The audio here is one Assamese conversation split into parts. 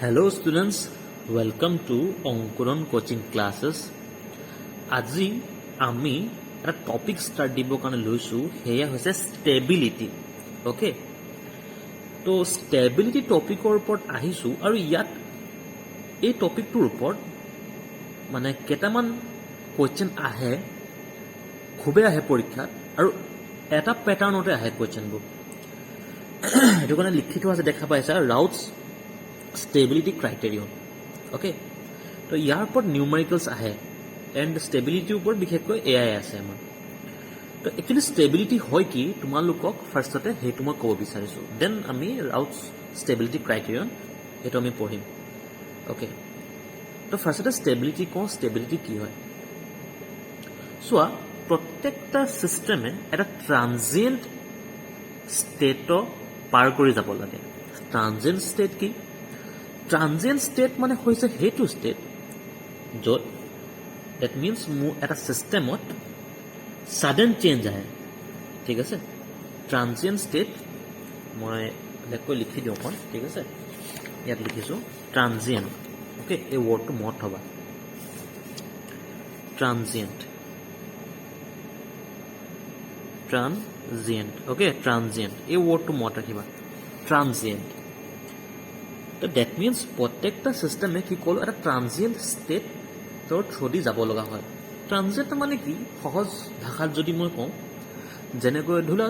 Hello students, welcome to Onkuron coaching classes. আজি আমি এটা টপিক ষ্টাৰ্ট দিবৰ কাৰণে লৈছোঁ, সেয়া হৈছে ষ্টেবিলিটি. অ'কে, তো ষ্টেবিলিটি টপিকৰ ওপৰত আহিছোঁ আৰু ইয়াত এই টপিকটোৰ ওপৰত মানে কেইটামান কুৱেশ্যন আহে, খুবেই আহে পৰীক্ষাত, আৰু এটা পেটাৰ্ণতে আহে কুৱেশ্যনবোৰ. সেইটো কাৰণে লিখি থোৱা আছে, দেখা পাইছা, ৰাউটছ ষ্টেবিলিটি ক্ৰাইটেৰিয়ন. অ'কে, তো ইয়াৰ ওপৰত নিউমাৰিকেলছ আহে এণ্ড ষ্টেবিলিটিৰ ওপৰত বিশেষকৈ এয়াই আছে আমাৰ. তো একচুৱেলি ষ্টেবিলিটি হয় কি তোমালোকক ফাৰ্ষ্টতে সেইটো মই ক'ব বিচাৰিছোঁ, দেন আমি ৰাউটছ ষ্টেবিলিটি ক্ৰাইটেৰিয়ন সেইটো আমি পঢ়িম. অ'কে, তো ফাৰ্ষ্টতে ষ্টেবিলিটি কওঁ. ষ্টেবিলিটি কি হয় চোৱা, প্ৰত্যেকটা ছিষ্টেমে এটা ট্ৰানজিয়েণ্ট ষ্টেটত পাৰ কৰি যাব লাগে. ট্ৰানজিয়েণ্ট ষ্টেট কি? ট্ৰানজিয়েণ্ট ষ্টেট মানে হৈছে সেইটো ষ্টেট য'ত ডেট মিনছ মোৰ এটা ছিষ্টেমত ছাডেন চেঞ্জ আহে. ঠিক আছে, ট্ৰানজিয়েণ্ট ষ্টেট মই বেলেগকৈ লিখি দিওঁ অকণ. ঠিক আছে, ইয়াত লিখিছোঁ ট্ৰানজিয়েণ্ট. অ'কে, এই ৱৰ্ডটো মনত থ'বা, ট্ৰানজিয়েণ্ট. ট্ৰানজিয়েণ্ট, অ'কে, ট্ৰানজিয়েণ্ট, এই ৱৰ্ডটো মনত ৰাখিবা, ট্ৰানজিয়েণ্ট. তো ডেট মিনছ প্ৰত্যেকটা ছিষ্টেমে কি ক'লোঁ, এটা ট্ৰানজিয়েণ্ট ষ্টেটৰ থ্ৰুদি যাব লগা হয়. ট্ৰানজিয়েণ্ট মানে কি, সহজ ভাষাত যদি মই কওঁ, যেনেকৈ ধৰি লোৱা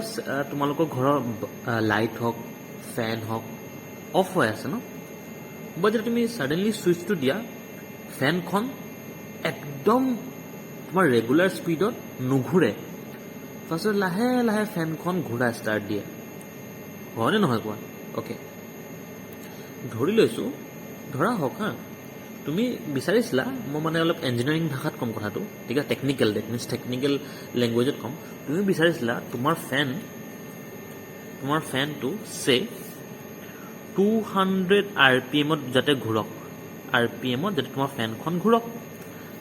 তোমালোকৰ ঘৰৰ লাইট হওক, ফেন হওক অফ হৈ আছে ন, বা যদি তুমি ছাডেনলি ছুইচটো দিয়া, ফেনখন একদম তোমাৰ ৰেগুলাৰ স্পীডত নুঘূৰে, তাৰপিছত লাহে লাহে ফেনখন ঘূৰা ষ্টাৰ্ট দিয়ে, হয়নে নহয় কোৱা? অ'কে, ধৰি লৈছোঁ, ধৰা হওক হা, তুমি বিচাৰিছিলা, মই মানে অলপ ইঞ্জিনিয়াৰিং ভাষাত ক'ম কথাটো, ঠিক আছে, টেকনিকেল, ডেট মিনছ টেকনিকেল লেংগুৱেজত ক'ম. তুমি বিচাৰিছিলা তোমাৰ ফেনটো চে 200 RPM যাতে ঘূৰক, RPM যাতে তোমাৰ ফেনখন ঘূৰক,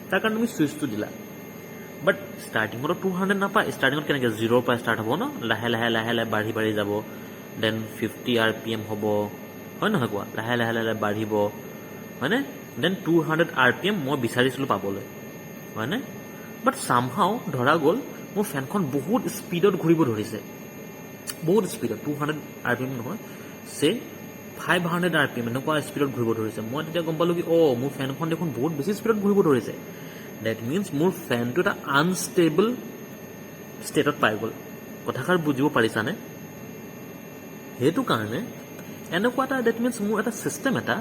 তাৰ কাৰণে তুমি ছুইচটো দিলা. বাট ষ্টাৰ্টিঙতো 200 নাপায়. ষ্টাৰ্টিঙত কেনেকৈ 0ৰ পৰা ষ্টাৰ্ট হ'ব ন, লাহে লাহে লাহে লাহে বাঢ়ি বাঢ়ি যাব, দেন 50 RPM হ'ব, হয় নহয় কোৱা? লাহে লাহে লাহে বাঢ়িব, হয়নে? দেন 200 RPM মই বিচাৰিছিলোঁ পাবলৈ, হয়নে? বাট চামহাও ধৰা গ'ল মোৰ ফেনখন বহুত স্পীডত ঘূৰিব ধৰিছে, বহুত স্পীডত, 200 RPM নহয়, চে 500 RPM এনেকুৱা স্পীডত ঘূৰিব ধৰিছে. মই তেতিয়া গম পালোঁ কি, মোৰ ফেনখন দেখোন বহুত বেছি স্পীডত ঘূৰিব ধৰিছে. ডেট মিনছ মোৰ ফেনটো এটা আনষ্টেবল ষ্টেটত পাই গ'ল. কথাষাৰ বুজিব পাৰিছানে? সেইটো কাৰণে এনেকুৱা এটা, ডেট মিনছ মোৰ এটা ছিষ্টেম এটা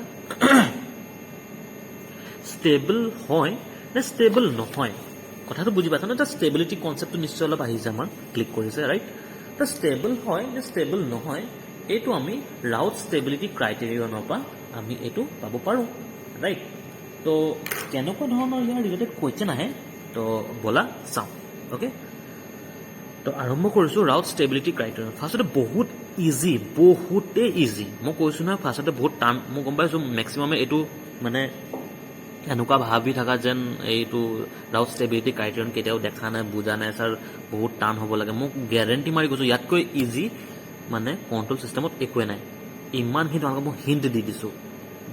ষ্টেবল হয় নে ষ্টেবল নহয়, কথাটো বুজি পাইছা ন? এতিয়া ষ্টেবিলিটি কনচেপ্টটো নিশ্চয় অলপ আহিছে, আমাৰ ক্লিক কৰিছে, ৰাইট? তো ষ্টেবল হয় নে ষ্টেবল নহয়, এইটো আমি ৰাউট ষ্টেবিলিটি ক্ৰাইটেৰিয়নৰ পৰা আমি এইটো পাব পাৰোঁ, ৰাইট? তো কেনেকুৱা ধৰণৰ ইয়াৰ ৰিলেটেড কুৱেশ্যন আহে, তো ব'লা চাওঁ. অ'কে, তো আৰম্ভ কৰিছোঁ ৰাউট ষ্টেবিলিটি ক্ৰাইটেৰিয়ন. ফাৰ্ষ্টতে বহুত ইজি, বহুতেই ইজি. মই কৈছোঁ নহয় ফাৰ্ষ্টতে বহুত টান. মই গম পাইছোঁ মেক্সিমামে এইটো মানে এনেকুৱা ভাবি থকা যেন এইটো ৰাউট ষ্টেবিলিটি ক্ৰাইটেৰিয়ন কেতিয়াও দেখা নাই, বুজা নাই, ছাৰ বহুত টান হ'ব লাগে. মোক গেৰেণ্টি মাৰি কৈছোঁ ইয়াতকৈ ইজি মানে কণ্ট্ৰল ছিষ্টেমত একোৱে নাই. ইমানখিনি তোমালোকক মই হিণ্ট দি দিছোঁ.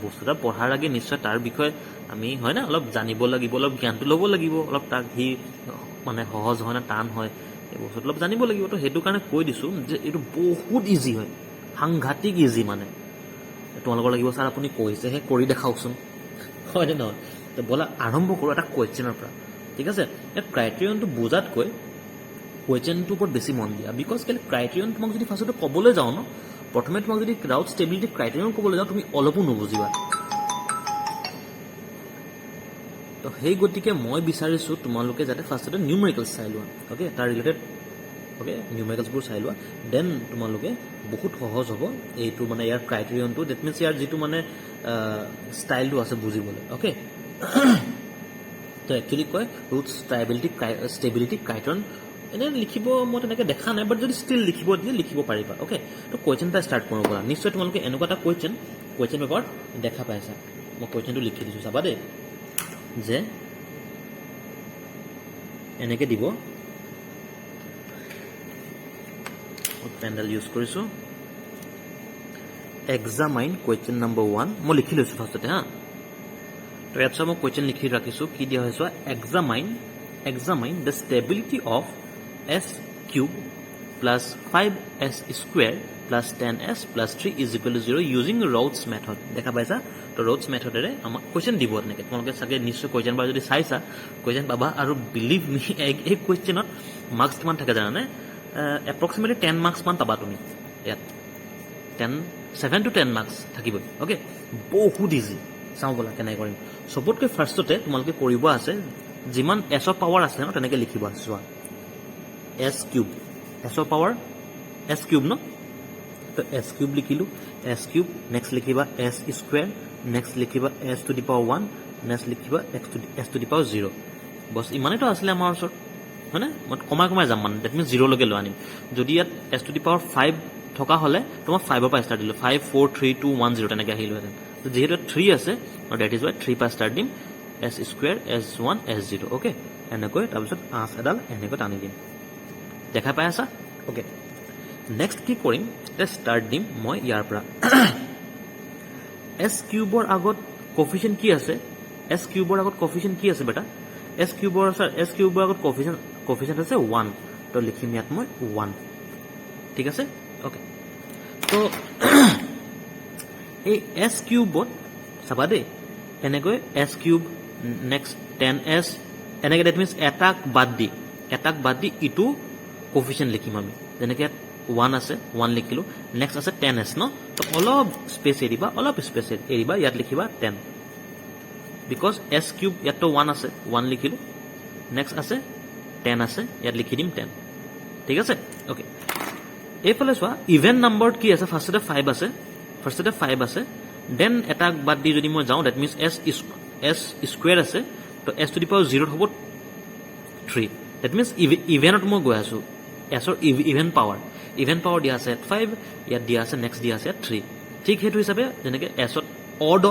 বস্তু এটা পঢ়াৰ আগে নিশ্চয় তাৰ বিষয়ে আমি, হয় না, অলপ জানিব লাগিব, অলপ জ্ঞানটো ল'ব লাগিব, অলপ তাক মানে সহজ হয় নে টান হয় এই বস্তুটো অলপ জানিব লাগিব. তো সেইটো কাৰণে কৈ দিছোঁ যে এইটো বহুত ইজি হয়, সাংঘাতিক ইজি. মানে তোমালোকৰ লাগিব ছাৰ আপুনি কৈছেহে, কৰি দেখাওকচোন, হয়নে নহয়? তো ব'লা আৰম্ভ কৰোঁ এটা কুৱেশ্যনৰ পৰা. ঠিক আছে, ইয়াত ক্ৰাইটেৰিয়নটো বুজাতকৈ কুৱেশ্যনটোৰ ওপৰত বেছি মন দিয়া. বিকজ কেলৈ ক্ৰাইটেৰিয়ন তোমাক যদি ফাৰ্ষ্টতে ক'বলৈ যাওঁ ন, প্ৰথমে তোমাক যদি ৰাউট ষ্টেবিলিটি ক্ৰাইটেৰিয়ন ক'বলৈ যাওঁ, তুমি অলপো নুবুজিবা. তো সেই গতিকে মই বিচাৰিছোঁ তোমালোকে যাতে ফাৰ্ষ্টতে নিউমেৰিকেলছ চাই লোৱা. অ'কে, তাৰ ৰিলেটেড, অ'কে, নিউমেৰিকেলছবোৰ চাই লোৱা, দেন তোমালোকে বহুত সহজ হ'ব এইটো মানে ইয়াৰ ক্ৰাইটেৰিয়নটো, ডেট মিনছ ইয়াৰ যিটো মানে ষ্টাইলটো আছে বুজিবলৈ. অ'কে, তো একচুৱেলি কয় ৰুট ষ্টেবিলিটি ক্ৰাইটেৰিয়ন. এনেই লিখিব মই তেনেকৈ দেখা নাই, বাট যদি ষ্টিল লিখিব দিয়ে লিখিব পাৰিবা. অ'কে, তো কুৱেশ্যন এটা ষ্টাৰ্ট কৰোঁ পৰা. নিশ্চয় তোমালোকে এনেকুৱা এটা কুৱেশ্যন পেপাৰত দেখা পাইছা. মই কুৱেশ্যনটো লিখি দিছোঁ, চাবা দেই, যে এনেকৈ দিব, পেনডাল ইউজ কৰিছোঁ, এক্সামাইন কুৱেশ্যন নম্বৰ 1 মই লিখি লৈছোঁ ফাৰ্ষ্টতে হা তো ইয়াত মই কুৱেশ্যন লিখি ৰাখিছোঁ কি দিয়া হৈছে examine the stability of S cube plus 5s square plus 10s plus 3 is equal to 0 using rods method দেখা পাইছা তো ৰডছ মেথডেৰে আমাক কুৱেশ্যন দিব তেনেকৈ তোমালোকে চাগে নিশ্চয় কুৱেশ্যন বাৰ যদি চাইছা কুৱেশ্যন পাবা আৰু বিলিভ মি এই কুৱেশ্যনত মাৰ্কছ কিমান থাকে জানানে এপ্ৰক্সিমেটলি 10 মাৰ্কছ মান পাবা তুমি ইয়াত 7 to 10 মাৰ্কছ থাকিবই অ'কে বহুত ইজি চাওঁ ব'লা কেনেকৈ কৰিম চবতকৈ ফাৰ্ষ্টতে তোমালোকে কৰিব আছে যিমান এছৰ পাৱাৰ আছে ন তেনেকৈ লিখিব আছে চোৱা এছ কিউব এছৰ পাৱাৰ এছ কিউব ন তো এছ কিউব লিখিলোঁ এছ কিউব নেক্সট লিখিবা এছ স্কুৱেৰ নেক্সট লিখিবা S to the power 1 next লিখিবা এছ টু দি পাৱাৰ 0 বছ ইমানেইতো আছিলে আমাৰ ওচৰত হয়নে মই কমাই যাম মানে ডেট মিনছ 0লৈকে লৈ আনিম যদি ইয়াত এছ টু দি পাৱাৰ 5 থকা হ'লে তো মই 5ৰ পৰা ষ্টাৰ্ট দিলোঁ 5 4 3 2 1 0 তেনেকৈ আহিলোহেঁতেন যিহেতু 3 আছে আৰু ডেট ইজ ৱাই 3 পৰা ষ্টাৰ্ট দিম S square S1 S0 okay এনেকৈ তাৰপিছত 8 এডাল এনেকৈ টানি দিম দেখা পাই আছা অ'কে নেক্সট কি কৰিম ষ্টাৰ্ট দিম মই ইয়াৰ পৰা এছ কিউবৰ আগত কফিচিয়েণ্ট কি আছে এছ কিউবৰ আগত কফিচিয়েণ্ট কি আছে বেটা এছ কিউবৰ আগত কফিচিয়েণ্ট আছে 1 তো লিখিম ইয়াত মই 1 ঠিক আছে অ'কে তো এই এছ কিউবত চাবা দেই এনেকৈ এছ কিউব নেক্সট 10s এনেকৈ ডেট মিনছ এটাক বাদ দি ইটো কফিচিয়েণ্ট লিখিম আমি যেনেকৈ ইয়াত 1 আছে 1 লিখিলোঁ নেক্সট আছে 10s ন তো অলপ স্পেচ এৰিবা ইয়াত লিখিবা 10 বিকজ এছ কিউব ইয়াততো 1 আছে 1 লিখিলোঁ নেক্সট আছে 10 আছে ইয়াত লিখি দিম 10 ঠিক আছে অ'কে এইফালে চোৱা ইভেন নাম্বাৰত কি আছে ফাৰ্ষ্টতে 5 আছে দেন এটাক বাদ দি যদি মই যাওঁ ডেট মিনছ এছ স্কুৱেৰ আছে তো এছ টু দি পাৱাৰ 0 হ'ব 3 ডেট মিনছ ইভেনত মই গৈ আছোঁ এছৰ ইভেন পাৱাৰ দিয়া আছে ইয়াত 5 ইয়াত দিয়া আছে নেক্সট দিয়া আছে ইয়াত 3 ঠিক সেইটো হিচাপে যেনেকৈ এছত অড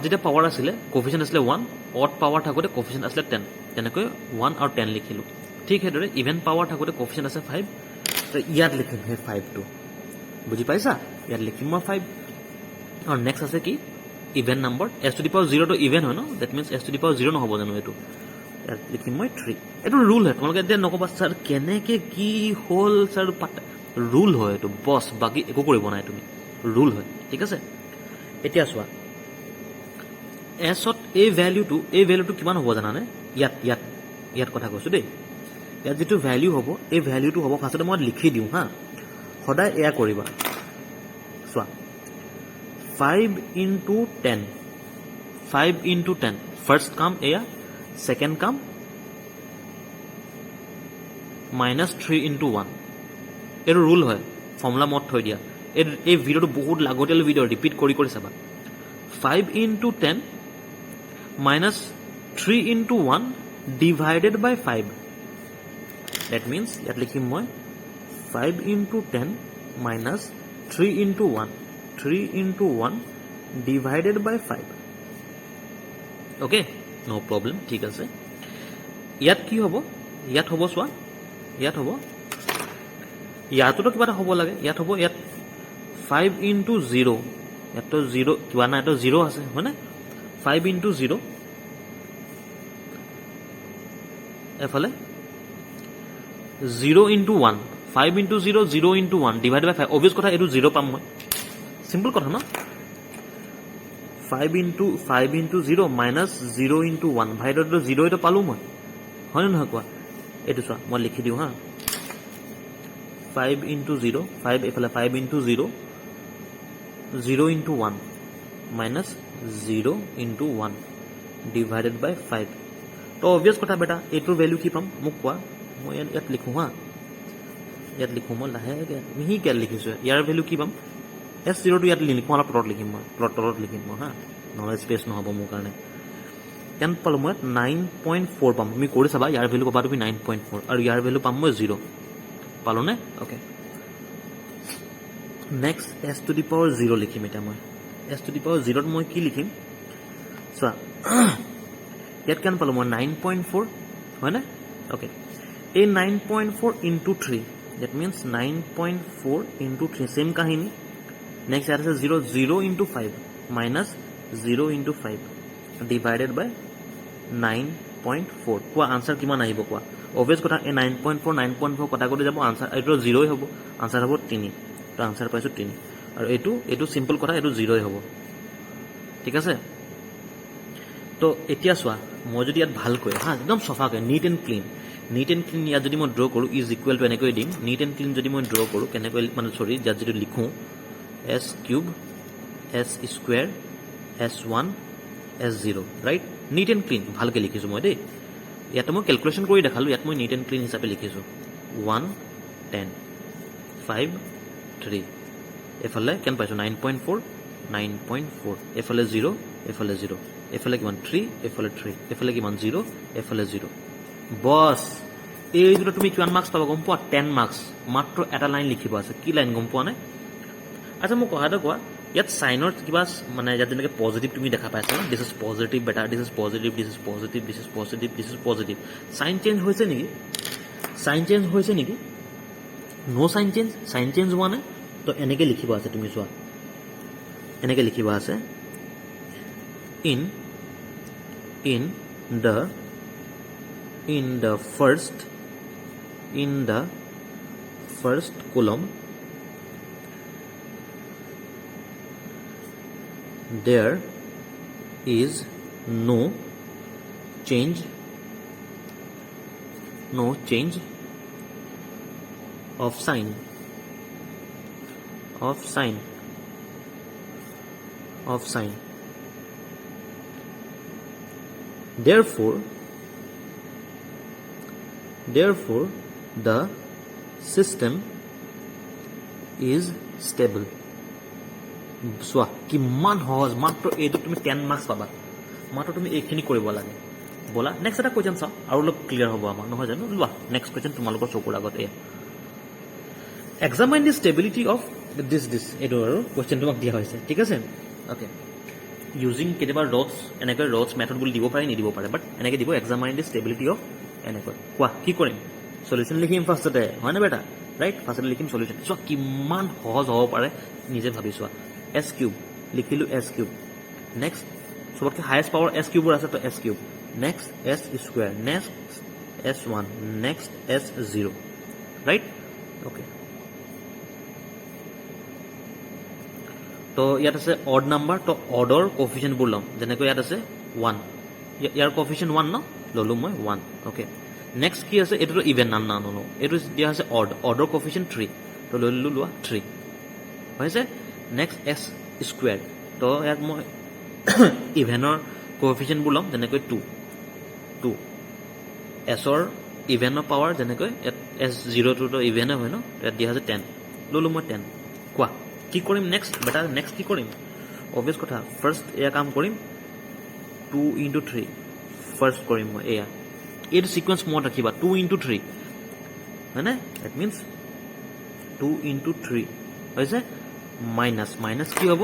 যেতিয়া পাৱাৰ আছিলে কফিচিয়েণ্ট আছিলে 1 অড পাৱাৰ থাকোঁতে কফিচিয়েণ্ট আছিলে 10 তেনেকৈ 1 আৰু 10 লিখিলোঁ ঠিক সেইদৰে ইভেন পাৱাৰ থাকোঁতে কফিচিয়েণ্ট আছে 5 তো ইয়াত লিখিম সেই 5টো বুজি পাইছা ইয়াত লিখিম মই 5 আৰু নেক্সট আছে কি even number S to the power 0 টো ইভেন হয় ন that means S to the power 0 নহ'ব জানো এইটো ইয়াত লিখিম মই 3 এইটো ৰুল হয় তোমালোকে এতিয়া নক'বা ছাৰ কেনেকৈ কি হ'ল ছাৰ ৰুল হয় এইটো বছ বাকী একো কৰিব নাই তুমি ৰুল হয় ঠিক আছে এতিয়া চোৱা এছত এই ভেলিউটো কিমান হ'ব জানানে ইয়াত কথা কৈছোঁ দেই ইয়াত যিটো ভেলিউ হ'ব এই ভেলিউটো হ'ব ফাৰ্ষ্টতে মই লিখি দিওঁ হা সদায় এয়া কৰিবা চোৱা 5 into 10 ফাৰ্ষ্ট কাম এয়া ছেকেণ্ড কাম -3 into 1 এইটো ৰুল হয় ফৰ্মুলা মত থৈ দিয়া এই ভিডিঅ'টো বহুত লাগতিয়াল ভিডিঅ' ৰিপিট কৰি চাবা 5 into 10 -3 into 1 divided by 5 that means ইয়াত লিখিম মই 5 into 10 -3 into 1 divided by 5 okay no problem ঠিক আছে ইয়াত কি হ'ব ইয়াত হ'ব চোৱা ইয়াততো কিবা এটা হ'ব লাগে ইয়াত হ'ব ইয়াত 5 into 0 ইয়াততো 0 কিবা নাই তো 0 আছে হয়নে 5 into 0 এফালে 0 into 1 5 into 0 into 1 divided by 5 obvious কথা এইটো 0 পাম মই সিম্পল কথা ন 5 into 0 minus 0 into 1 ভাইটো 0 এটা পালোঁ মই হয় নে নহয় কোৱা এইটো চোৱা মই লিখি দিওঁ হা 5 into 0 5 এফালে 5 into 0 into 1 minus 0 into 1 divided by 5 তো অবভিয়াছ কথা বেটা এইটোৰ ভেলু কি পাম মোক কোৱা মই ইয়াত লিখোঁ হা ইয়াত লিখোঁ মই লাহেকৈ মিহিকৈ লিখিছোঁ ইয়াৰ ভেলু কি পাম S0 টো ইয়াত লিখোঁ অলপ তলত লিখিম মই তলত লিখিম মই হা নহ'লে স্পেচ নহ'ব মোৰ কাৰণে 10 পালোঁ মই 9.4 পাম তুমি কৰি চাবা ইয়াৰ ভেলু পাবা তুমি 9.4 আৰু ইয়াৰ ভেলু পাম মই 0 পালোঁ নে okay next S to the power 0 লিখিম এতিয়া মই S to the power 0 ত মই কি লিখিম চোৱা ইয়াত কেন পালোঁ মই 9.4 হয়নে অ'কে এই 9.4 into 3 that means 9.4 into 3 same কাহিনী নেক্সট ইয়াত আছে 0 0 ইনটু 5 মাইনাছ 0 ইনটু 5 ডিভাইডেড বাই 9.4 কোৱা আনসাৰ কিমান আহিব কোৱা অবভিয়াছ কথা এই 9.4 9.4 কটা কৰি যাব আনসাৰ এইটো 0 হ'ব আনসাৰ হ'ব 3 তো আনসাৰ পাইছো 3 আৰু এইটো সিম্পল কথা এইটো 0 হ'ব ঠিক আছে তো এতিয়া চোৱা মই যদি ইয়াত ভালকৈ হা একদম সফাকৈ নিট এণ্ড ক্লিন ইয়াত যদি মই ড্ৰ কৰোঁ ইজ ইকুৱেল টু এনেকৈ দিম নিট এণ্ড ক্লিন যদি মই ড্ৰ কৰোঁ কেনেকৈ মানে চৰি ইয়াত যদি লিখোঁ S cube S square S1 S0 right neat and clean ভালকৈ লিখিছোঁ মই দেই ইয়াতে মই কেলকুলেশ্যন কৰি দেখালোঁ ইয়াত মই নিট এণ্ড ক্লিন হিচাপে লিখিছোঁ 1 10 5 3 এফালে কেন পাইছোঁ 9.4 এফালে 0 এফালে 0 এফালে কিমান 3 এফালে 3 এফালে কিমান 0 এফালে 0 বস এই দুটো তুমি কিমান মাৰ্কছ পাবা গম পোৱা 10 মাৰ্কছ মাত্ৰ এটা লাইন লিখিব আছে কি লাইন গম পোৱা নাই আচ্ছা মোক কথা এটা কোৱা ইয়াত সাইনৰ কিবা মানে ইয়াত যেনেকৈ পজিটিভ তুমি দেখা পাইছা দিছ is positive beta this is positive this is positive this is positive this is positive sign change হৈছে নেকি নো সাইন চেঞ্জ হোৱা নাই তো এনেকৈ লিখিব আছে তুমি চোৱা এনেকৈ লিখিব আছে in the first column there is no change of sign therefore the system is stable চোৱা কিমান সহজ মাত্ৰ এইটো তুমি 10 মাৰ্কছ পাবা মাত্ৰ তুমি এইখিনি কৰিব লাগে বলা নেক্সট এটা কুৱেশ্যন চাওঁ আৰু অলপ ক্লিয়াৰ হ'ব আমাৰ নহয় জানো লোৱা নেক্সট কুৱেশ্যন তোমালোকৰ চকুৰ আগত এয়া examine the stability of this এইটো আৰু কুৱেশ্যন তোমাক দিয়া হৈছে ঠিক আছে অ'কে ইউজিং কেতিয়াবা এনেকৈ ৰডছ মেথড বুলি দিব পাৰে নিদিব পাৰে বাট এনেকৈ দিব এক্সামাইন দি ষ্টেবিলিটি অফ এনেকৈ কোৱা কি কৰিম সলিউশ্যন লিখিম ফাৰ্ষ্টতে হয়নে বেটা ৰাইট ফাৰ্ষ্টতে লিখিম সলিউশ্যন চোৱা কিমান সহজ হ'ব পাৰে নিজে ভাবি চোৱা এছ কিউব লিখিলোঁ এছ কিউব নেক্সট সবতকৈ হায়েষ্ট পাৱাৰ এছ কিউবৰ আছে তো S cube next S square next S1 next S0 right okay তো ইয়াত আছে অড নাম্বাৰ তো অডৰ কফিচিয়েণ্টবোৰ ল'ম যেনেকৈ ইয়াত আছে 1 ইয়াৰ কফিচিয়েণ্ট 1 ন ল'লোঁ মই 1 অ'কে নেক্সট কি আছে এইটোতো ইভেন নাম নানো এইটো দিয়া আছে অডৰ কফিচিয়েণ্ট 3 তো লৈ ল'লোঁ লোৱা 3 হৈছে নেক্সট এছ স্কুৱেৰ তো ইয়াত মই ইভেনৰ কফিচিয়েণ্টবোৰ ল'ম যেনেকৈ 2 এছৰ ইভেনৰ পাৱাৰ যেনেকৈ ইয়াত S0টো ইভেনে হয় ন ইয়াত দিয়া আছে 10 ল'লোঁ মই 10 কোৱা কি কৰিম নেক্সট বেটা নেক্সট কি কৰিম অবভিয়াছ কথা ফাৰ্ষ্ট এয়া কাম কৰিম 2 into 3 ফাৰ্ষ্ট কৰিম মই এয়া এইটো সিকুৱেঞ্চ মনত ৰাখিবা 2 into 3 হয়নে দ্যাট মিনছ 2 into 3 হৈছে মাইনাছ কি হ'ব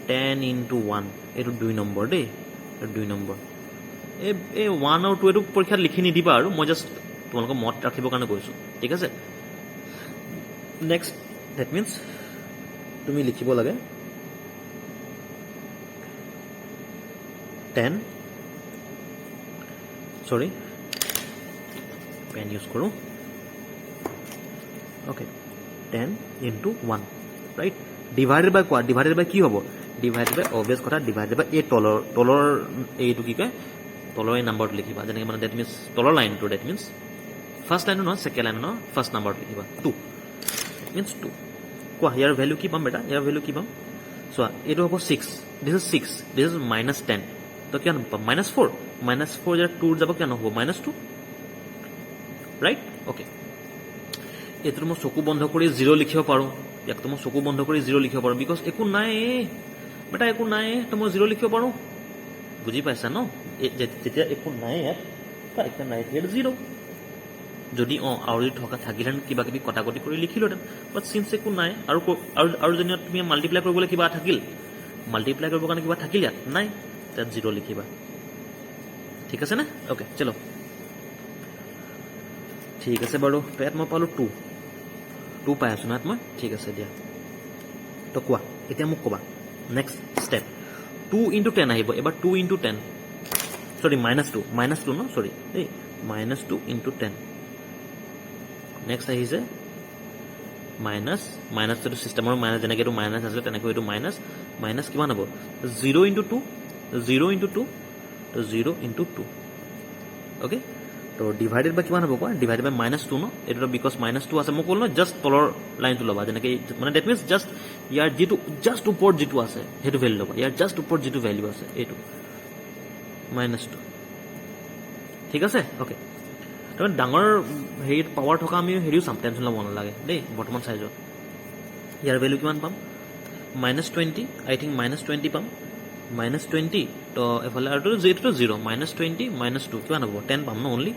10 into 1 এইটো 2 নম্বৰ দেই 2 নম্বৰ এই 1 আৰু 2 এইটো পৰীক্ষাত লিখি নিদিবা আৰু মই জাষ্ট তোমালোকক মনত ৰাখিবৰ কাৰণে কৈছোঁ ঠিক আছে নেক্সট দ্যাট মিনছ তুমি লিখিব লাগে 10 সৰি পেন ইউজ কৰোঁ okay 10 into 1 right divided by কোৱা ডিভাইডেড বাই কি হ'ব ডিভাইডেড বাই অবভিয়াছ কথা ডিভাইডেড বাই এই তলৰ এইটো কি কয় তলৰ এই নাম্বাৰটো লিখিবা যেনেকৈ মানে ডেট মিনছ তলৰ লাইনটো ডেট মিনছ ফাৰ্ষ্ট লাইনো নহয় ছেকেণ্ড লাইনো নহয় ফাৰ্ষ্ট নাম্বাৰটো লিখিবা 2 মিনছ 2 কোৱা ইয়াৰ ভেলু কি পাম বেটা ইয়াৰ ভেলু কি পাম চোৱা এইটো হ'ব 6 দিছ ইজ -10 তো কিয় নাপাম -4 যেতিয়া 2 যাব কিয় নহ'ব -2 ৰাইট অ'কে এইটো মই চকু বন্ধ কৰি 0 লিখিব পাৰোঁ ইয়াকতো মই চকু বন্ধ কৰি 0 লিখিব পাৰোঁ বিকজ একো নাই বেটা একো নাই তো মই 0 লিখিব পাৰোঁ বুজি পাইছা ন যেতিয়া একো নাই ইয়াত এতিয়া নাই ইয়াত 0 যদি আৰু যদি থকা থাকিলেহেঁতেন কিবা কিবি কটাকটি কৰি লিখিলোহেঁতেন বাট চিন্স একো নাই আৰু যদি তুমি মাল্টিপ্লাই কৰিবলৈ কিবা থাকিল মাল্টিপ্লাই কৰিবৰ কাৰণে কিবা থাকিল ইয়াত নাই তাত 0 লিখিবা ঠিক আছে নে অ'কে চলো ঠিক আছে বাৰু ইয়াত মই পালোঁ 2 পাই আছোঁ না ইয়াত মই ঠিক আছে দিয়া তো কোৱা এতিয়া মোক ক'বা নেক্সট ষ্টেপ 2 into 10 আহিব এবাৰ 2 into 10 সৰি -2 ন সৰি এই -2 into 10 নেক্সট আহিছে মাইনাছ এইটো চিষ্টেমৰ মাইনাছ যেনেকৈ এইটো মাইনাছ আছিলে তেনেকৈ এইটো মাইনাছ কিমান হ'ব 0 into 2 তো 0 into 2 অ'কে তো ডিভাইডেড বাই কিমান হ'ব কোৱা ডিভাইডেড বাই -2 ন এইটো বিকজ -2 আছে মই ক'লো ন জাষ্ট তলৰ লাইনটো ল'বা যেনেকৈ মানে ডেট মিনছ জাষ্ট ইয়াৰ যিটো জাষ্ট ওপৰত যিটো আছে সেইটো ভেলু ল'বা ইয়াৰ জাষ্ট ওপৰত যিটো ভেলু আছে এইটো -2 ঠিক আছে অ'কে তাৰমানে ডাঙৰ হেৰিত পাৱাৰ থকা আমি হেৰিও চাম টেনশ্যন ল'ব নালাগে দেই বৰ্তমান চাইজত ইয়াৰ ভেলু কিমান পাম -20 আই থিংক -20 পাম -20 তো এফালে আৰু যিটো 0 -20 -2 কিমান হ'ব 10 পাম ন অনলি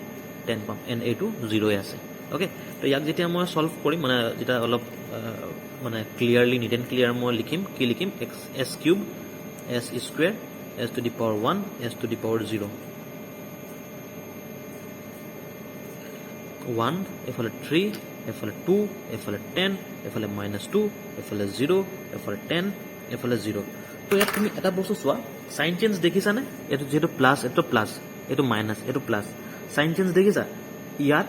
10 পাম এণ্ড এইটো 0 আছে অ'কে তো ইয়াক যেতিয়া মই চল্ভ কৰিম মানে যেতিয়া অলপ মানে ক্লিয়াৰলি নিট এণ্ড ক্লিয়াৰ মই লিখিম কি লিখিম s cube s square s to the power 1 s to the power 0 1 এফালে 3 এফালে 2 এফালে 10 এফালে -2 এফালে 0 এফালে 10 এফালে 0 তো ইয়াত তুমি এটা বস্তু চোৱা সাইন চেঞ্জ দেখিছানে এইটো যেটো প্লাস এইটো মাইনাস এইটো প্লাস সাইন চেঞ্জ দেখিছা ইয়াত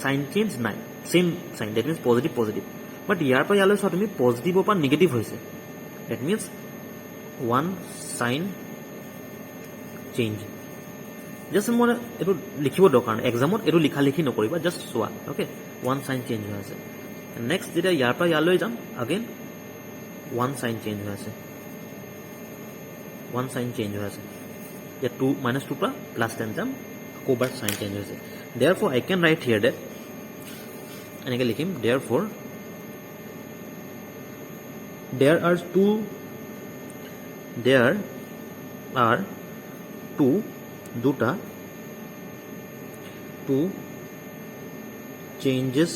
সাইন চেঞ্জ নাই same sign that means positive but ইয়াৰ পৰা ইয়ালৈ চোৱা তুমি পজিটিভৰ পৰা নিগেটিভ হৈছে that means one sign change just মই এইটো লিখিব দৰকাৰ নাই এক্সামত এইটো লিখি নকৰিবা জাষ্ট চোৱা অ'কে ওৱান সাইন চেঞ্জ হৈ আছে নেক্সট যেতিয়া ইয়াৰ পৰা ইয়ালৈ যাম আগেইন ওৱান সাইন চেঞ্জ হৈ আছে one sign change হৈ আছে ইয়াত 2 -2 পৰা +10 যাম কোবাৰ সাইন চেঞ্জ হৈছে therefore I can write here that এনেকৈ লিখিম therefore there are two changes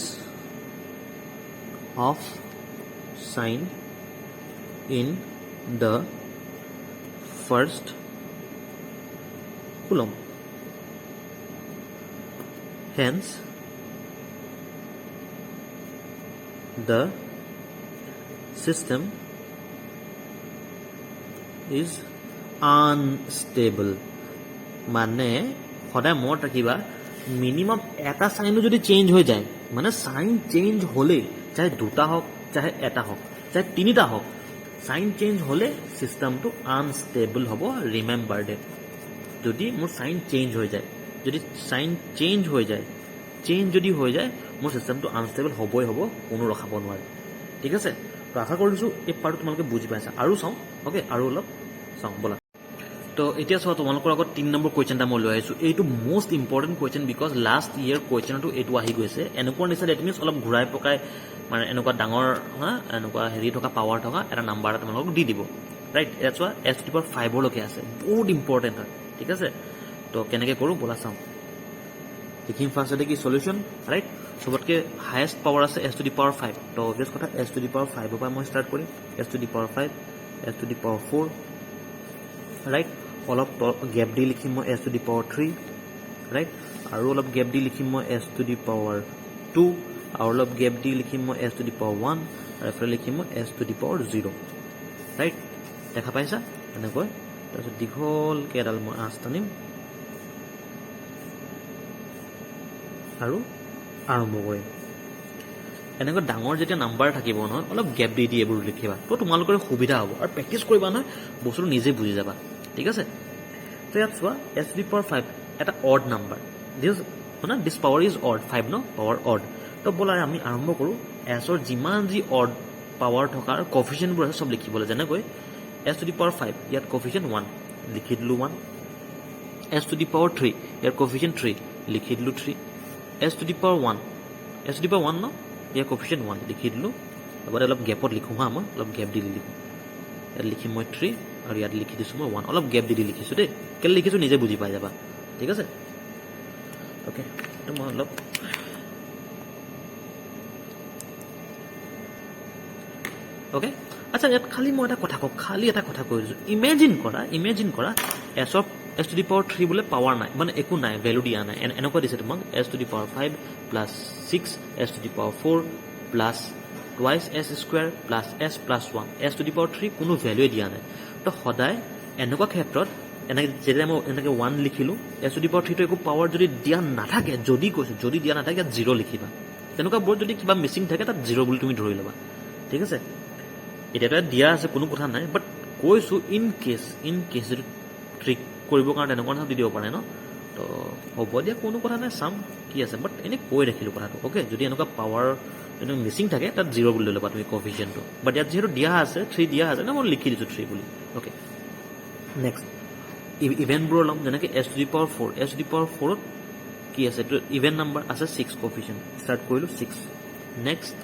of sign in the first column hence the system is unstable মানে সদায় মনত ৰাখিবা মিনিমাম এটা সাইনো যদি চেঞ্জ হৈ যায় মানে সাইন চেঞ্জ হলে চাহে দুটা হোক চাহে এটা হোক চাহে তিনিটা হোক সাইন চেঞ্জ হলে সিস্টেমটো আনষ্টেবল হ'ব ৰিমেম্বাৰ ডেট যদি মোৰ সাইন চেঞ্জ হৈ যায় যদি সাইন চেঞ্জ হৈ যায় মোৰ সিস্টেমটো আনষ্টেবল হ'বই হ'ব কোনো ৰখাব নোৱাৰে ঠিক আছে তো আশা কৰিছোঁ এই পাৰ্টটো তোমালোকে বুজি পাইছা আৰু চাওঁ অ'কে আৰু অলপ চাওঁ ব'লা তো এতিয়া চোৱা তোমালোকৰ আগত 3 নম্বৰ কুৱেশ্যন এটা মই লৈ আহিছোঁ এইটো most important question because last year কুৱেশ্যনটো এইটো আহি গৈছে এনেকুৱা নিচিনা ডেট মিনছ অলপ ঘূৰাই পকাই মানে এনেকুৱা ডাঙৰ এনেকুৱা হেৰি থকা পাৱাৰ থকা এটা নাম্বাৰ এটা তোমালোকক দি দিব ৰাইট এয়া চোৱা s to the power 5 লৈকে আছে বহুত ইম্পৰ্টেণ্ট হয় ঠিক আছে তো কেনেকৈ কৰোঁ ব'লা চাওঁ লিখিম ফাৰ্ষ্টতে কি সলিউশ্যন ৰাইট সবতকৈ হায়েষ্ট পাৱাৰ আছে s to the power 5 তো অবভিয়াছ কথা s to the power 5 পৰা মই ষ্টাৰ্ট কৰিম s to the power 5 s to the power 4 right অলপ গেপ দি লিখিম মই s to the power 3 right আৰু অলপ গেপ দি লিখিম মই s to the power 2 আৰু অলপ গেপ দি লিখিম মই s to the power 1 আৰু এফালে লিখিম মই s to the power 0 right দেখা পাইছা এনেকৈ তাৰপিছত দীঘলকৈ এডাল মই আঁচ টানিম আৰু আৰম্ভ কৰিম এনেকৈ ডাঙৰ যেতিয়া নাম্বাৰ থাকিব নহয় অলপ গেপ দি এইবোৰ লিখিবা তো তোমালোকৰ সুবিধা হ'ব আৰু প্ৰেক্টিচ কৰিবা নহয় বস্তুটো নিজে বুজি যাবা ঠিক আছে তো ইয়াত চোৱা s to the power 5 এটা odd number this power is odd 5 n power odd তো ব'লা আমি আৰম্ভ কৰোঁ এছৰ যিমান যি অড পাৱাৰ থকাৰ কফিচিয়েণ্টবোৰ আছে চব লিখিবলৈ যেনেকৈ s to the power 5 ইয়াত কফিচিয়েণ্ট 1 লিখি দিলোঁ 1 s to the power 3 year coefficient 3 লিখি দিলোঁ 3 s to the power 1 s to the power 1 n ইয়াৰ কফিচিয়েণ্ট 1 লিখি দিলোঁ লগতে অলপ গেপত লিখোঁ মই অলপ গেপ দি লিখোঁ ইয়াত লিখিম মই 3 আৰু ইয়াত লিখি দিছোঁ মই 1 অলপ গেপ দি লিখিছোঁ দেই কেলৈ লিখিছোঁ নিজে বুজি পাই যাবা ঠিক আছে অ'কে তো মই অলপ অ'কে আচ্ছা ইয়াত খালি মই এটা কথা কৈ দিছোঁ ইমেজিন কৰা s to the power 3 বোলে পাৱাৰ নাই মানে একো নাই ভেলু দিয়া নাই এনেকুৱা দিছে তোমাক s to the power 5 plus 6 s to the power 4 plus twice S square plus S plus 1 S to the power 3 কোনো ভেলুৱে দিয়া নাই তো সদায় এনেকুৱা ক্ষেত্ৰত এনেকৈ যেতিয়া মই এনেকৈ 1 লিখিলোঁ এছ টু দি পাৱাৰ 3টো একো পাৱাৰ যদি দিয়া নাথাকে যদি কৈছোঁ যদি দিয়া নাথাকে ইয়াত 0 লিখিবা তেনেকুৱা বোৰ্ড যদি কিবা মিচিং থাকে তাত 0 বুলি তুমি ধৰি ল'বা ঠিক আছে এতিয়াতো ইয়াত দিয়া আছে কোনো কথা নাই বাট কৈছোঁ ইন কেছ যদি ট্ৰিক কৰিবৰ কাৰণে তেনেকুৱা কথা দি দিব পাৰে ন তো হ'ব দিয়া কোনো কথা নাই চাম কি আছে বাট এনেই কৈ ৰাখিলোঁ কথাটো অ'কে যদি এনেকুৱা পাৱাৰ যদি মিচিং থাকে তাত 0 বুলি লৈ ল'বা তুমি কফিচিয়েণ্টটো বাট ইয়াত যিহেতু দিয়া আছে 3 দিয়া আছে ন মই লিখি দিছোঁ 3 বুলি অ'কে নেক্সট ইভেণ্টবোৰৰ ল'ম যেনেকৈ S to the power 4 S to the power 4ত কি আছে এইটো ইভেণ্ট নাম্বাৰ আছে 6 কফিচিয়েণ্ট ষ্টাৰ্ট কৰিলোঁ 6 নেক্সট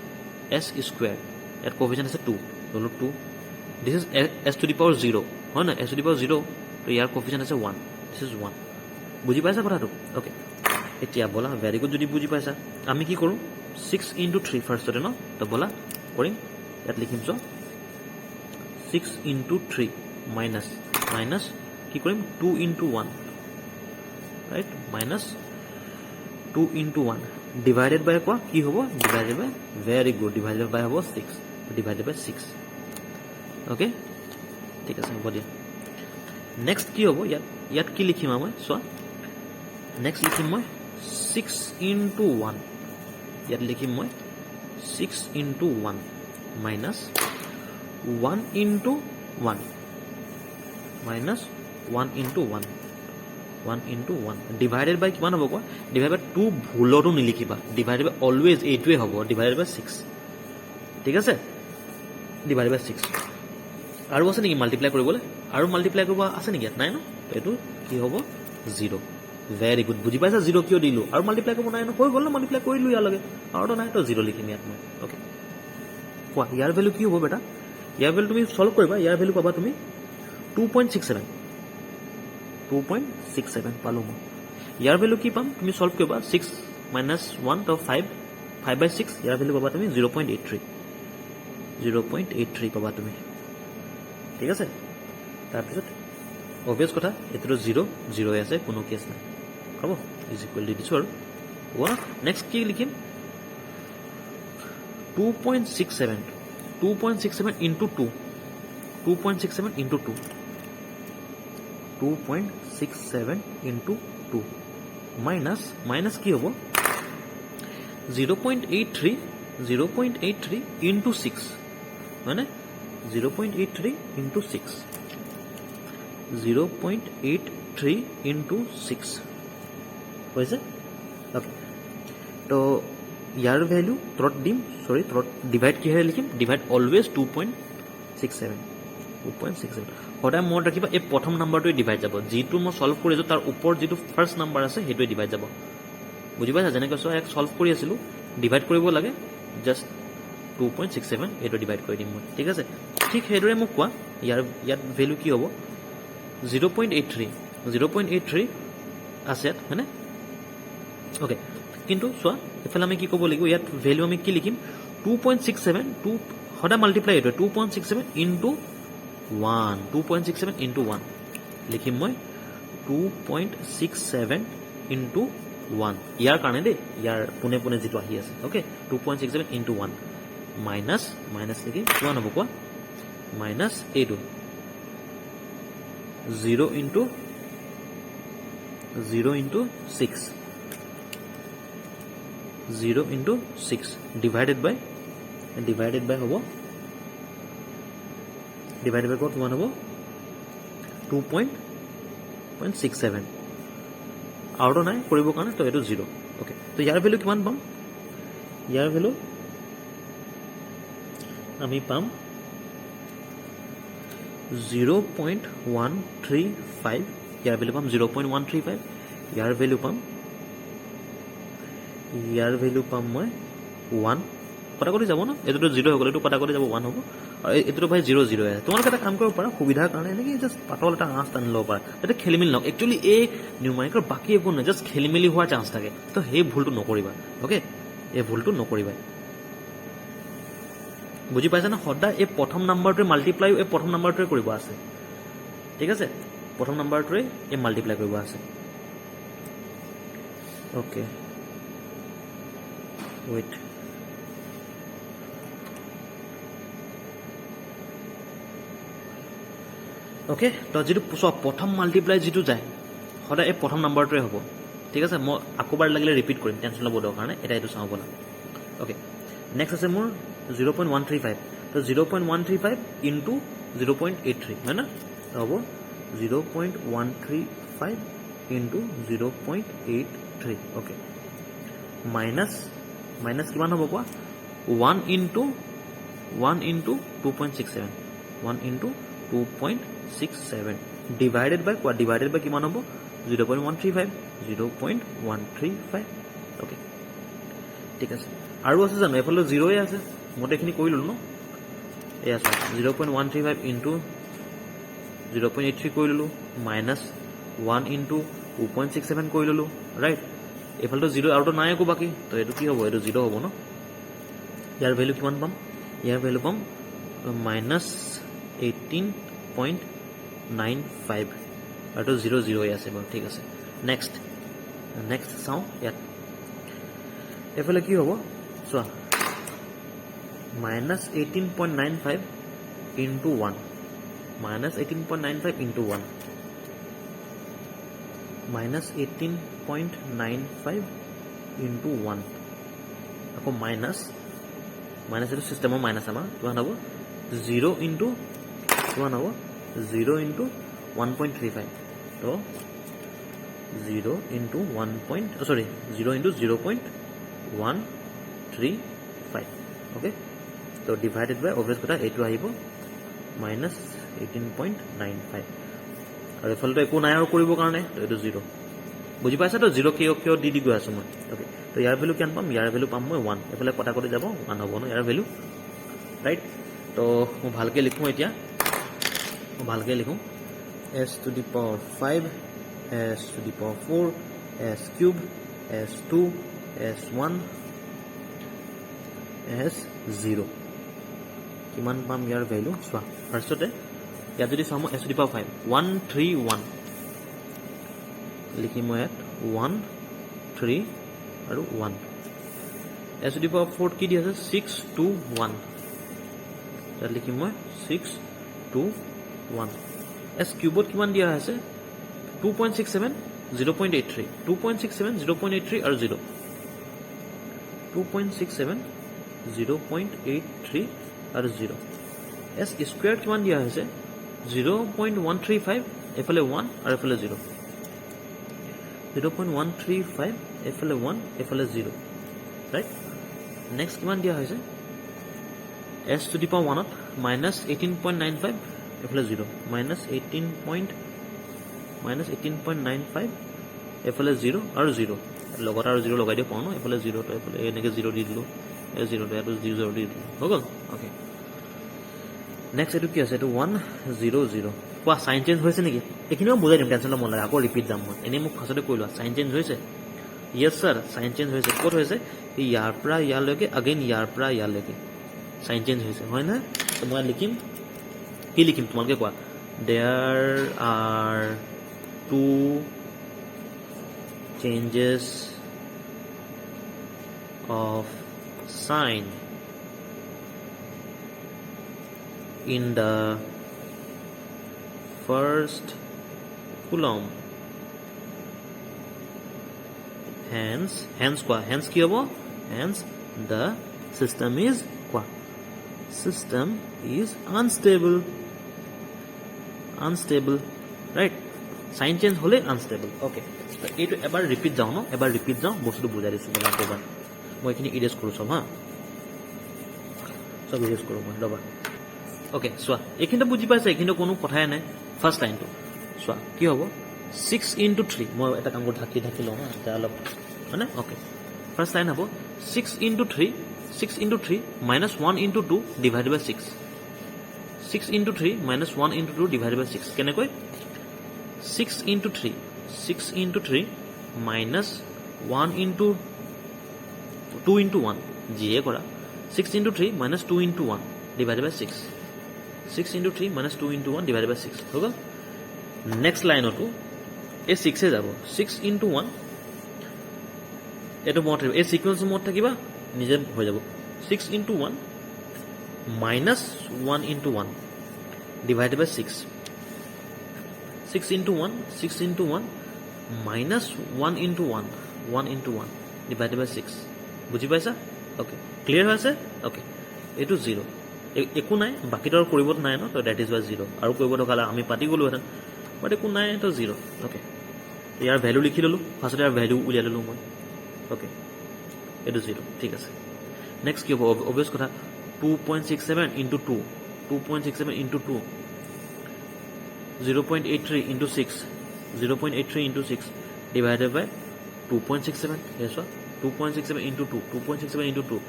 এছ স্কুৱেৰ ইয়াত কফিচিয়েণ্ট আছে 2 ল'লোঁ 2 this is S to the power 0 হয় নহয় এছ টু দি পাৱাৰ 0 তো ইয়াৰ কফিচিয়েণ্ট আছে 1 দিছ ইজ 1 বুজি পাইছা কথাটো অ'কে এতিয়া ব'লা ভেৰি গুড যদি বুজি পাইছা আমি কি কৰোঁ 6 ইনটু 3 ফাৰ্ষ্টতে ন তো ব'লা কৰিম ইয়াত লিখিম চ 6 ইনটু 3 মাইনাছ কি কৰিম 2 into 1 right minus 2 into 1 divided by কোৱা কি হ'ব divided by very good divided by হ'ব 6 ডিভাইডেড বাই 6 অ'কে ঠিক আছে হ'ব দিয়া নেক্সট কি হ'ব ইয়াত কি লিখিম মই চোৱা নেক্সট লিখিম মই 6 ইনটু 1 ইয়াত লিখিম মই 6 into 1 minus 1 into 1 minus 1 into 1 into 1 divided by কিমান হ'ব কোৱা ডিভাইড বাই 2 ভুলতো নিলিখিবা ডিভাইডেড বাই অলৱেজ এইটোৱে হ'ব ডিভাইডেড বাই 6 ঠিক আছে ডিভাইডেড বাই 6 আৰু আছে নেকি মাল্টিপ্লাই কৰিবলৈ আৰু মাল্টিপ্লাই কৰিব আছে নেকি ইয়াত নাই ন এইটো কি হ'ব 0 ভেৰি গুড বুজি পাইছা 0 কিয় দিলোঁ আৰু মাল্টিপ্লাই কৰিব নাই ন হৈ গ'ল ন মাল্টিপ্লাই কৰিলোঁ ইয়াৰ লগে আৰুতো নাই তো 0 লিখিম ইয়াত মই অ'কে কোৱা ইয়াৰ ভেলু কি হ'ব বেটা ইয়াৰ ভেলু তুমি চল্ভ কৰিবা ইয়াৰ ভেলু পাবা তুমি 2.67 পালোঁ মই ইয়াৰ ভেলু কি পাম তুমি চল্ভ কৰিবা 6 মাইনাছ 1 তো 5 বাই 6 ইয়াৰ ভেলু পাবা তুমি 0.83 পাবা তুমি ঠিক আছে তাৰপিছত অভিয়াছ কথা এইটোতো 0 আছে কোনো কেছ নাই হ'ব ইজ ইকুৱেল দি দিছোঁ আৰু হ'ব ন নেক্সট কি লিখিম 2.67 ইনটু 2 2.67 ইনটু 2 2.67 ইনটু 2 মাইনাছ কি হ'ব 0.83 ইনটু 6 হয়নে 0.83 ইনটু 6 0.83 ইনটু 6 হৈছে অ'কে তো ইয়াৰ ভেলু তলত দিম তলত ডিভাইড কিহেৰে লিখিম ডিভাইড অলৱেজ 2.67 সদায় মনত ৰাখিবা এই প্ৰথম নাম্বাৰটোৱে ডিভাইড যাব যিটো মই চল্ভ কৰি আছোঁ তাৰ ওপৰত যিটো ফাৰ্ষ্ট নাম্বাৰ আছে সেইটোৱে ডিভাইড যাব বুজি পাইছা যেনেকৈ চোৱা এক চল্ভ কৰি আছিলোঁ ডিভাইড কৰিব লাগে জাষ্ট 2.67 এইটো ডিভাইড কৰি দিম মই ঠিক আছে ঠিক সেইদৰে মোক কোৱা ইয়াত ভেলু কি হ'ব 0.83 আছে ইয়াত হয়নে অ'কে কিন্তু চোৱা এইফালে আমি কি ক'ব লাগিব ইয়াত ভেলু আমি কি লিখিম 2.67 সদায় মাল্টিপ্লাই এইটোৱে 2.67 ইনটু 1 2.67 ইনটু 1 লিখিম মই 2.67 ইনটু 1 ইয়াৰ কাৰণে দেই ইয়াৰ পোনে যিটো আহি আছে অ'কে 2.67 ইনটু 1 মাইনাছ লিখি কিমান হ'ব কোৱা মাইনাছ এইটো 0 ইনটু 6 0 ইনটু 6 ডিভাইডেড বাই হ'ব ডিভাইডেড বাই ক'ত কিমান হ'ব 2.67 আৰুতো নাই কৰিবৰ কাৰণে তো এইটো 0 অ'কে তো ইয়াৰ ভেলু কিমান পাম ইয়াৰ ভেলু আমি পাম 0.135 ইয়াৰ ভেলু পাম 0.135 ইয়াৰ ভেলু পাম মই 1 কটাকটি যাব ন এইটোতো 0 হৈ গ'ল এইটো কটাকটি যাব 1 হ'ব আৰু এইটোতো ভাই 0 আছে তোমালোকে এটা কাম কৰিব পাৰা সুবিধাৰ কাৰণে এনেকৈ জাষ্ট পাতল এটা আঁচ টানি ল'ব পাৰা যাতে খেলি মেলি নহওক একচুৱেলি এই নিউমাৰিকৰ বাকী একো নহয় জাষ্ট খেলি মেলি হোৱাৰ চান্স থাকে তো সেই ভুলটো নকৰিবা অ'কে এই ভুলটো নকৰিবা বুজি পাইছা না সদায় এই প্ৰথম নাম্বাৰটোৱে মাল্টিপ্লাই এই প্ৰথম নাম্বাৰটোৱে কৰিব আছে ঠিক আছে প্ৰথম নাম্বাৰটোৱে এই মাল্টিপ্লাই কৰিব আছে অ'কে ৱেইট ওকে তো যেটো সব প্ৰথম মাল্টিপ্লাই যেটো যায় সদায় এই প্ৰথম নাম্বাৰটোৱে হ'ব ঠিক আছে মই আকৌবাৰ লাগিলে ৰিপিট কৰিম টেনশ্যন ল'ব দৰকাৰ নাই এটা এইটো চাওঁ ব'লা ওকে নেক্সট আছে মোৰ 0.135 তো 0.135 ইনটু 0.83 হয় না হ'ব 0.135 ইনটু 0.83 ওকে মাইনাছ কিমান হ'ব কোৱা 1 ইনটু 2.67 1 ইনটু 2.67 ডিভাইডেড বাই কোৱা ডিভাইডেড বাই কিমান হ'ব 0.135 ওকে ঠিক আছে আৰু আছে জানো এফালে 0 আছে মই এইখিনি কৰি ললো ন এই আছে 0.135 ইনটু 0.83 কৰি ললো মাইনাছ 1 ইনটু 2.67 কৰি ললো ৰাইট এফালে 0 আৰু তো নাই একো বাকি তো এইটো কি হ'ব এইটো 0 হ'ব ন ইয়াৰ ভ্যালু কিমান পাম ইয়াৰ ভ্যালু পাম মাইনাছ 18.95 আৰু 0 আছে বাৰু ঠিক আছে নেক্সট চাওঁ ইয়াত এফালে কি হ'ব চোৱা minus 18.95 into 1 minus 18.95 into 1 minus 18.95 into 1 আকৌ মাইনাছ এইটো চিষ্টেমৰ মাইনাছ আমাৰ কিমান হ'ব 0 ইনটু কিমান হ'ব 0 ইনটু 1.35 তো 0 ইনটু 0 ইনটু 0.135 ওকে তো ডিভাইডেড বাই অবভিয়াছ কথা এইটো আহিব মাইনাছ 18.95 আৰু এফালেতো একো নাই আৰু কৰিবৰ কাৰণে তো এইটো 0 বুজি পাইছা তো 0 কিয় দি গৈ আছোঁ মই ওকে তো ইয়াৰ ভ্যালু কিমান পাম ইয়াৰ ভ্যালু পাম মই 1 এফালে কটা কৰি যাব 1 হ'ব ন ইয়াৰ ভ্যালু ৰাইট তো মই ভালকৈ লিখোঁ এতিয়া s to the power 5 s to the power 4 s cube s2 s1 s0 কিমান পাম ইয়াৰ ভ্যালু চোৱা ফাৰ্ষ্টতে ইয়াত যদি চাম s to the power 5 131 লিখিম মই ইয়াত 1 3 আৰু 1 s to the power 4 কি দি আছে 6 2 1 ইয়াত লিখিম মই 6 2 1 s কিউবত কিমান দিয়া আছে 2.67 0.83 2.67 0.83 আৰু 0 2.67 0.83 আৰু 0 s স্কয়াৰ কিমান দিয়া হৈছে 0.135 এফালে 1 আৰু এফালে 0 0.135 এফালে 1 এফালে 0 ৰাইট নেক্সট কিমান দিয়া হৈছে s to the power 1 minus 18.95 এফালে 0 minus 18.95 এফালে 0 আৰু 0 লগত আৰু 0 লগাই দিও পাও ন এফালে 0 তো এফালে এনেকে 0 দি দিলো এই 0 তো এটো 0 দি দিলো হৈ গল ওকে নেক্সট এটো কি আছে এটো 100 কোৱা সাইন চেঞ্জ হৈছে নেকি এখিনিও বুজাই দিম টেনচন ল'ব নালাগে আকৌ ৰিপিট যাম মই এনে মোক ফাৰ্ষ্টতে কৈ লোৱা সাইন চেঞ্জ হৈছে ইয়েস স্যাৰ সাইন চেঞ্জ হৈছে ক'ত হৈছে ইয়াৰ পৰা ইয়ালৈকে अगेन ইয়াৰ পৰা ইয়ালৈকে সাইন চেঞ্জ হৈছে হয় না তো মই লিখিম কি লিখিম তোমালোকে কোৱা there are two changes of sign in the first column hence quoi hence ki hobo hence the system is quoi system is unstable right sign change hole unstable okay so eto ebar repeat jao no ebar repeat jao bostu bujai disu bala koba moi kini erase koru sob ha sob erase koru moi loba okay so ekinta buji paise ekinta kono kothai nai first line to so ki hobo 6 into 3 moi eta kam dhaki lo na ta alop mane okay first line hobo 6 into 3 minus 1 into 2 divided by 6 6 into 3 minus 1 into 2 divided by 6 kenekoi 6 into 3 minus 1 into 2 into 1 jiye kora 6 into 3 minus 2 into 1 divided by 6 6 into 3 minus 2 into 1 divided by 6 hoga next line otu a 6 e jabo 6 into 1 eto mod e sequence mod thakiba nije hoy jabo 6 into 1 minus 1 into 1 divided by 6 6 into 1 6 into 1 minus 1 into 1 1 into 1 divided by 6 বুজি পাইছা ওকে ক্লিয়াৰ হৈছে ওকে এইটো 0 একো নাই বাকিটো আৰু কৰিব নাই ন তো দ্যাট ইজ বাই 0 আৰু কৰিব থকালে আমি পাতি গলো হেতেন বাট একো নাই তো 0 ওকে ইয়াৰ ভ্যালু লিখি ললো ফাৰ্ষ্টতে ইয়াৰ ভ্যালু উলিয়াই ললো মই ওকে এইটো 0 ঠিক আছে নেক্সট কি হ'ব অবভিয়াস কথা 2.67 into 2 2.67 into 2 0.83 into 6 0.83 into 6 divided by 2.67 yes sir 2.67 into 2 2.67 into 2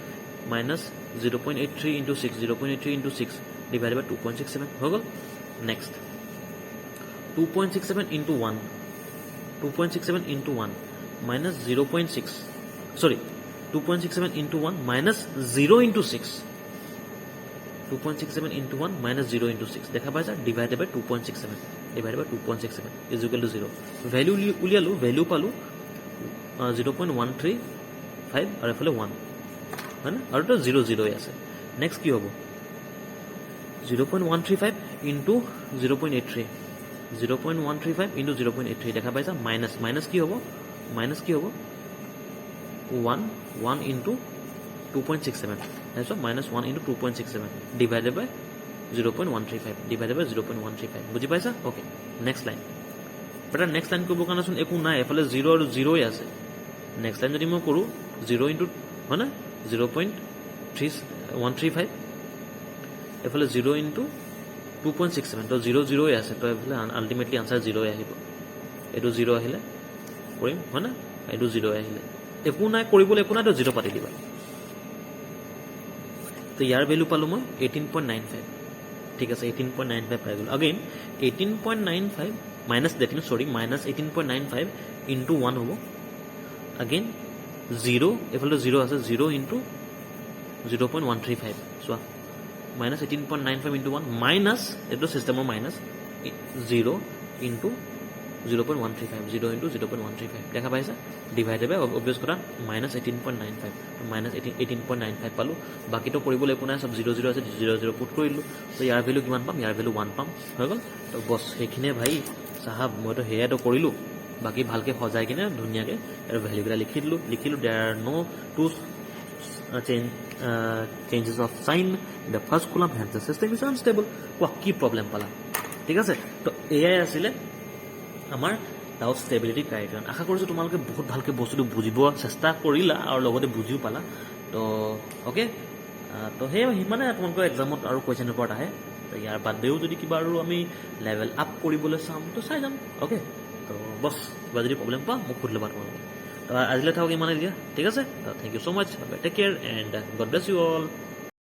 minus 0.83 into 6 0.83 into 6 divided by 2.67 हो गल next 2.67 into 1 2.67 into 1 minus 0.6 sorry 2.67 into 1 minus 0 into 6 2.67 into 1 minus 0 into 6 দেখা পাইছা divided by 2.67 divided by 2.67 is equal to 0 value উলিয়ালো value পালো 0.135 আৰু এফালে 1 হয় না আৰু তো 0 0 আছে নেক্সট কি হ'ব 0.135 into 0.83 0.135 into 0.83 দেখা পাইছা মাইনাস মাইনাস কি হ'ব 1 1 into 2.67 so minus 1 into 2.67 divided by 0.135 divided by 0.135 বুজি পাইছা ওকে নেক্সট লাইন বেটা নেক্সট লাইন কৰিব কাৰণে চোন একো নাই এফালে 0 আৰু 0 ই আছে নেক্সট লাইন যদি মই কৰো 0 into হয় না 0.135 এফালে 0 into 2.67 তো 0 0 ই আছে তো এফালে আলটিমেটলি আনসাৰ 0 আহিব এটো 0 আহিলে কৰিম হয় না এটো 0 আহিলে একো নাই কৰিবলৈ একো নাই তো 0 পাতি দিবা তো ইয়াৰ ভ্যালু পালো মই 18.95 ঠিক আছে 18.95 পাই গলো again 18.95 minus that means sorry minus 18.95 into 1 হ'ব अगेन 0 এফালে 0 আছে 0 into 0.135 so minus 18.95 into 1 minus এটো সিস্টেমৰ minus 0 into 0.135 0 into 0.135 দেখা পাইছা ডিভাইডেড বাই অবভিয়াস কথা minus 18.95 minus 18.95 পালো বাকিটো কৰিবলৈ একো নাই সব 0 0 আছে 0 0 পুট কৰিলো তো ইয়াৰ ভ্যালু কিমান পাম ইয়াৰ ভ্যালু 1 পাম হৈ গল তো বস সেইখিনে ভাই সাহাব মই তো হেয়াটো কৰিলো বাকি ভালকে সজাই কিনে ধুনিয়াকে এৰ ভ্যালু গলা লিখিলো there are no two changes of sign in the first column hence the system is unstable কি প্রবলেম পালা ঠিক আছে তো এআই আসলে আমাৰ ডাউট ষ্টেবিলিটি ক্ৰাইটেৰিয়ন আশা কৰিছো তোমালোকে বহুত ভালকে বস্তুটো বুজিব চেষ্টা কৰিলা আৰু লগতে বুজিও পালা তো ওকে তো হে মানে তোমালোকৰ এক্সামত আৰু কোৱেশ্চন পেপাৰ আহে তো ইয়াৰ বাদেও যদি কিবা আৰু আমি লেভেল আপ কৰিবলৈ চাম তো চাই যাম ওকে তো বস কিবা যদি প্ৰবলেম পা মোক সুধি ল'বা তোমালোকে তো আজিলৈ থাকক ইমানে দিয়া ঠিক আছে thank you so much take care and God bless you all